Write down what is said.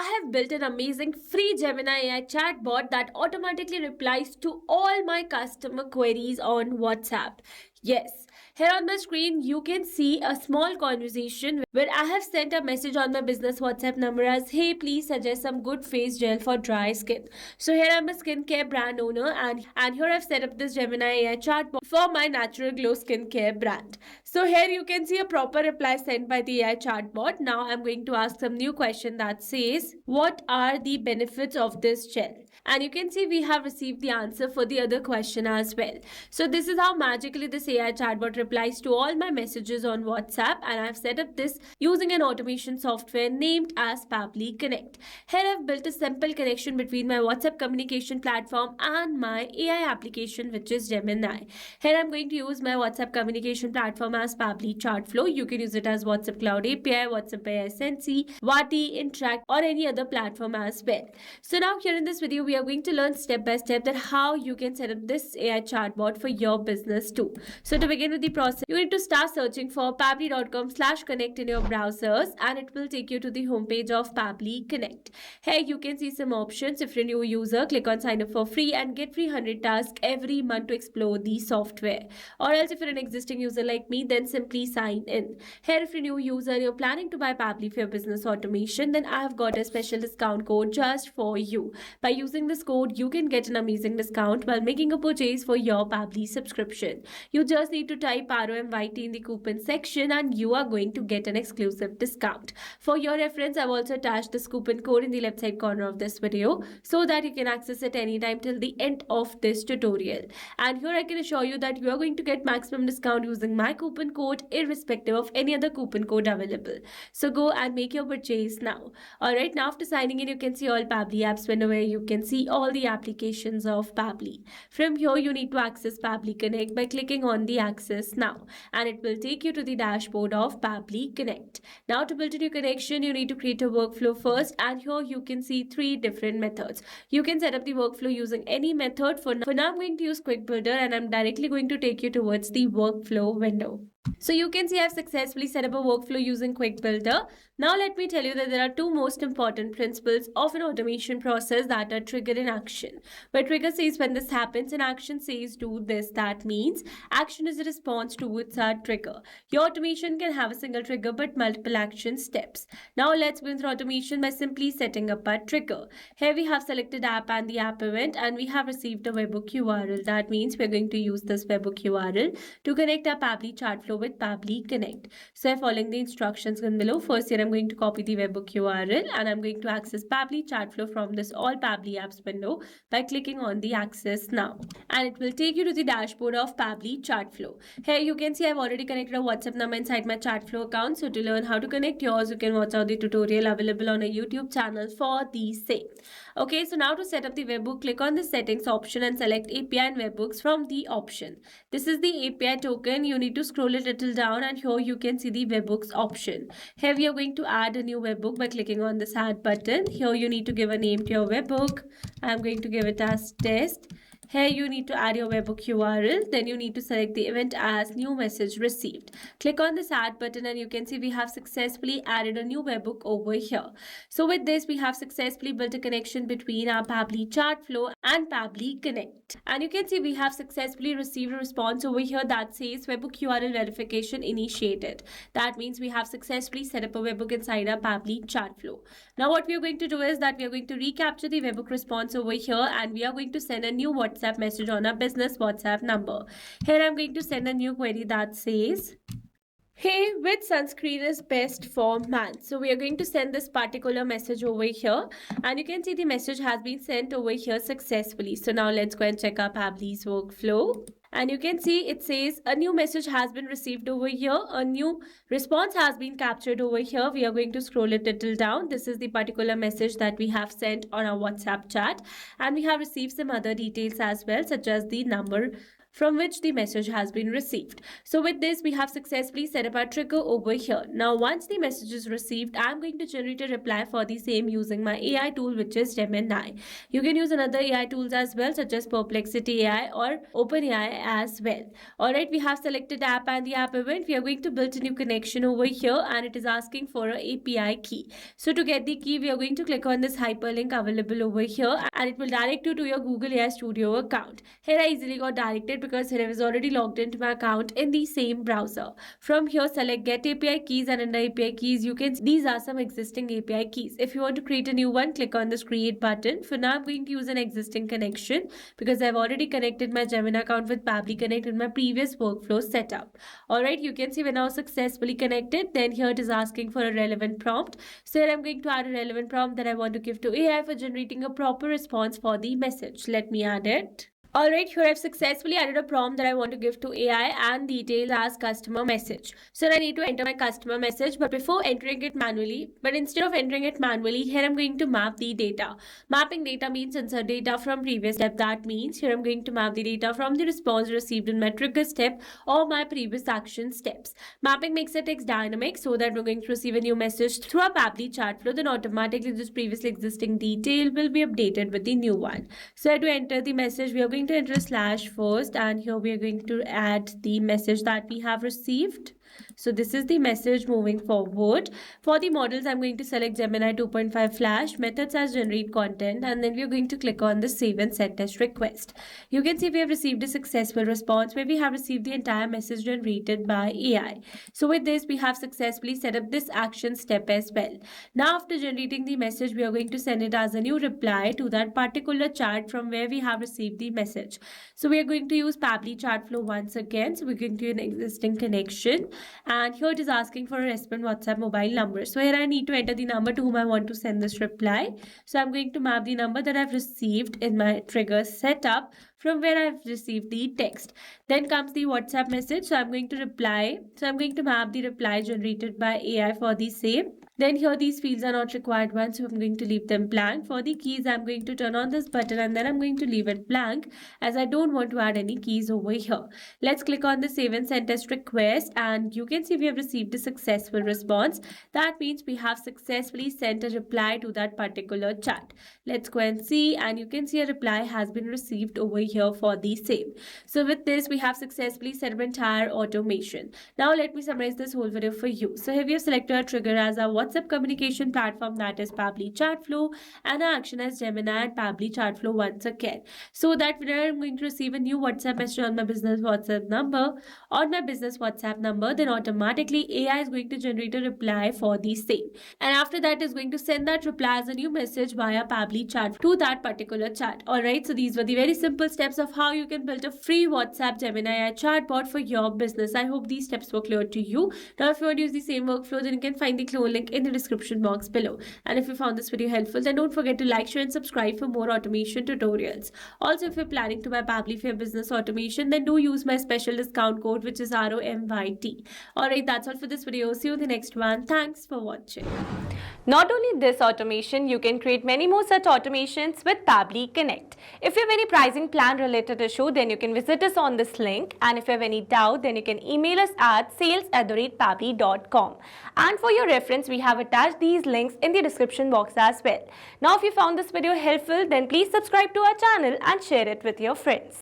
I have built an amazing free Gemini AI chatbot that automatically replies to all my customer queries on WhatsApp. Yes, here on the screen you can see a small conversation where I have sent a message on my business WhatsApp number as, hey, please suggest some good face gel for dry skin. So here I'm a skincare brand owner, and here I've set up this Gemini AI chatbot for my Natural Glow skincare brand. So here you can see a proper reply sent by the AI chatbot. Now I'm going to ask some new question that says, what are the benefits of this gel? And you can see we have received the answer for the other question as well. So this is how magically this AI chatbot replies to all my messages on WhatsApp, and I've set up this using an automation software named as Pabbly Connect. Here I've built a simple connection between my WhatsApp communication platform and my AI application, which is Gemini. Here I'm going to use my WhatsApp communication platform as Pabbly Chartflow. You can use it as WhatsApp Cloud API, WhatsApp AI Sensi, Vati, Interact, or any other platform as well. So now here in this video, we are going to learn step by step that how you can set up this AI chatbot for your business too. So to begin with the process, you need to start searching for pabbly.com/connect in your browsers, and it will take you to the homepage of Pabbly Connect. Here you can see some options. If you're a new user, click on sign up for free and get free 100 tasks every month to explore the software. Or else if you're an existing user like me, then simply sign in. Here if you're a new user and you're planning to buy Pabbly for your business automation, then I have got a special discount code just for you. By using this code, you can get an amazing discount while making a purchase for your Pabbly subscription. You just need to type ROMYT in the coupon section and you are going to get an exclusive discount. For your reference, I've also attached this coupon code in the left side corner of this video so that you can access it anytime till the end of this tutorial. And here I can assure you that you are going to get maximum discount using my coupon code irrespective of any other coupon code available. So go and make your purchase now. Alright, now after signing in, you can see all Pabbly apps window where you can see all the applications of Pabbly. From here, you need to access Pabbly Connect by clicking on the Access Now, and it will take you to the dashboard of Pabbly Connect. Now to build a new connection, you need to create a workflow first, and here you can see 3 different methods. You can set up the workflow using any method. For now, I'm going to use Quick Builder, and I'm directly going to take you towards the workflow window. So you can see I've successfully set up a workflow using Quick Builder. Now let me tell you that there are 2 most important principles of an automation process that are trigger and action. Where trigger says when this happens and action says do this, that means action is a response towards our trigger. Your automation can have a single trigger but multiple action steps. Now let's begin through automation by simply setting up our trigger. Here we have selected app and the app event, and we have received a webhook URL. That means we're going to use this webhook URL to connect our Pabbly Chartflow with Pabbly Connect. So following the instructions given below, first here I'm going to copy the webhook URL and I'm going to access Pabbly Chartflow from this all Pabbly apps window by clicking on the Access Now, and it will take you to the dashboard of Pabbly Chartflow. Here you can see I've already connected a WhatsApp number inside my Chartflow account. So to learn how to connect yours, you can watch out the tutorial available on a YouTube channel for the same. Okay, so now to set up the webhook, click on the settings option and select API and webhooks from the option. This is the API token. You need to scroll a little down and here you can see the webhooks option. Here we are going to add a new webhook by clicking on this add button. Here you need to give a name to your webhook. I'm going to give it as test. Here you need to add your webhook URL. Then you need to select the event as new message received. Click on this add button and you can see we have successfully added a new webhook over here. So with this, we have successfully built a connection between our Pabbly Chartflow and Pabbly Connect. And you can see we have successfully received a response over here that says webhook URL verification initiated. That means we have successfully set up a webhook inside our Pabbly Chartflow. Now what we are going to do is that we are going to recapture the webhook response over here, and we are going to send a new WhatsApp message on our business WhatsApp number. Here I'm going to send a new query that says, hey, which sunscreen is best for man? So we are going to send this particular message over here, and you can see the message has been sent over here successfully. So now let's go and check our Pabbly's workflow. And you can see it says a new message has been received over here. A new response has been captured over here. We are going to scroll it a little down. This is the particular message that we have sent on our WhatsApp chat. And we have received some other details as well, such as the number from which the message has been received. So with this, we have successfully set up our trigger over here. Now, once the message is received, I'm going to generate a reply for the same using my AI tool, which is Gemini. You can use another AI tools as well, such as Perplexity AI or OpenAI as well. Alright, we have selected app and the app event. We are going to build a new connection over here, and it is asking for an API key. So to get the key, we are going to click on this hyperlink available over here, and it will direct you to your Google AI Studio account. Here I easily got directed because here I was already logged into my account in the same browser. From here, select get API keys, and under API keys, you can see these are some existing API keys. If you want to create a new one, click on this create button. For now, I'm going to use an existing connection because I've already connected my Gemini account with Pabbly Connect in my previous workflow setup. Alright, you can see we're now successfully connected. Then here it is asking for a relevant prompt. So here I'm going to add a relevant prompt that I want to give to AI for generating a proper response for the message. Let me add it. Alright, here I've successfully added a prompt that I want to give to AI and details as customer message. So I need to enter my customer message, but before entering it manually, instead of entering it manually, here I'm going to map the data. Mapping data means insert data from previous step. That means here I'm going to map the data from the response received in my trigger step or my previous action steps. Mapping makes the text dynamic so that we're going to receive a new message through a Pabbly chat flow. Then automatically this previously existing detail will be updated with the new one. So to enter the message, we are going to enter a slash first, and here we are going to add the message that we have received. So this is the message moving forward. For the models, I'm going to select Gemini 2.5 Flash, methods as generate content, and then we're going to click on the save and set test request. You can see we have received a successful response where we have received the entire message generated by AI. So with this, we have successfully set up this action step as well. Now after generating the message, we are going to send it as a new reply to that particular chat from where we have received the message. So we are going to use Pabbly chat flow once again. So we're going to use an existing connection. And here it is asking for a respond WhatsApp mobile number. So here I need to enter the number to whom I want to send this reply. So I'm going to map the number that I've received in my trigger setup from where I've received the text. Then comes the WhatsApp message. So I'm going to reply. So I'm going to map the reply generated by AI for the same. Then here these fields are not required ones, so I'm going to leave them blank. For the keys, I'm going to turn on this button and then I'm going to leave it blank as I don't want to add any keys over here. Let's click on the save and send test request, and you can see we have received a successful response. That means we have successfully sent a reply to that particular chat. Let's go and see, and you can see a reply has been received over here for the same. So with this, we have successfully set up entire automation. Now let me summarize this whole video for you. So here we have selected our trigger as our WhatsApp communication platform, that is Pabbly chat flow, and our action as Gemini and Pabbly chat flow once again. So that when I'm going to receive a new WhatsApp message on my business WhatsApp number, then automatically AI is going to generate a reply for the same. And after that is going to send that reply as a new message via Pabbly chat to that particular chat. Alright, so these were the very simple steps of how you can build a free WhatsApp Gemini AI chatbot for your business. I hope these steps were clear to you. Now if you want to use the same workflow, then you can find the clone link in the description box below. And if you found this video helpful, then don't forget to like, share and subscribe for more automation tutorials. Also, if you're planning to buy Pabbly for your business automation, then do use my special discount code, which is ROMYT. Alright, that's all for this video. See you in the next one. Thanks for watching. Not only this automation, you can create many more such automations with Pabbly Connect. If you have any pricing plan related issue, then you can visit us on this link. And if you have any doubt, then you can email us at sales@pabbly.com. And for your reference, we have attached these links in the description box as well. Now, if you found this video helpful, then please subscribe to our channel and share it with your friends.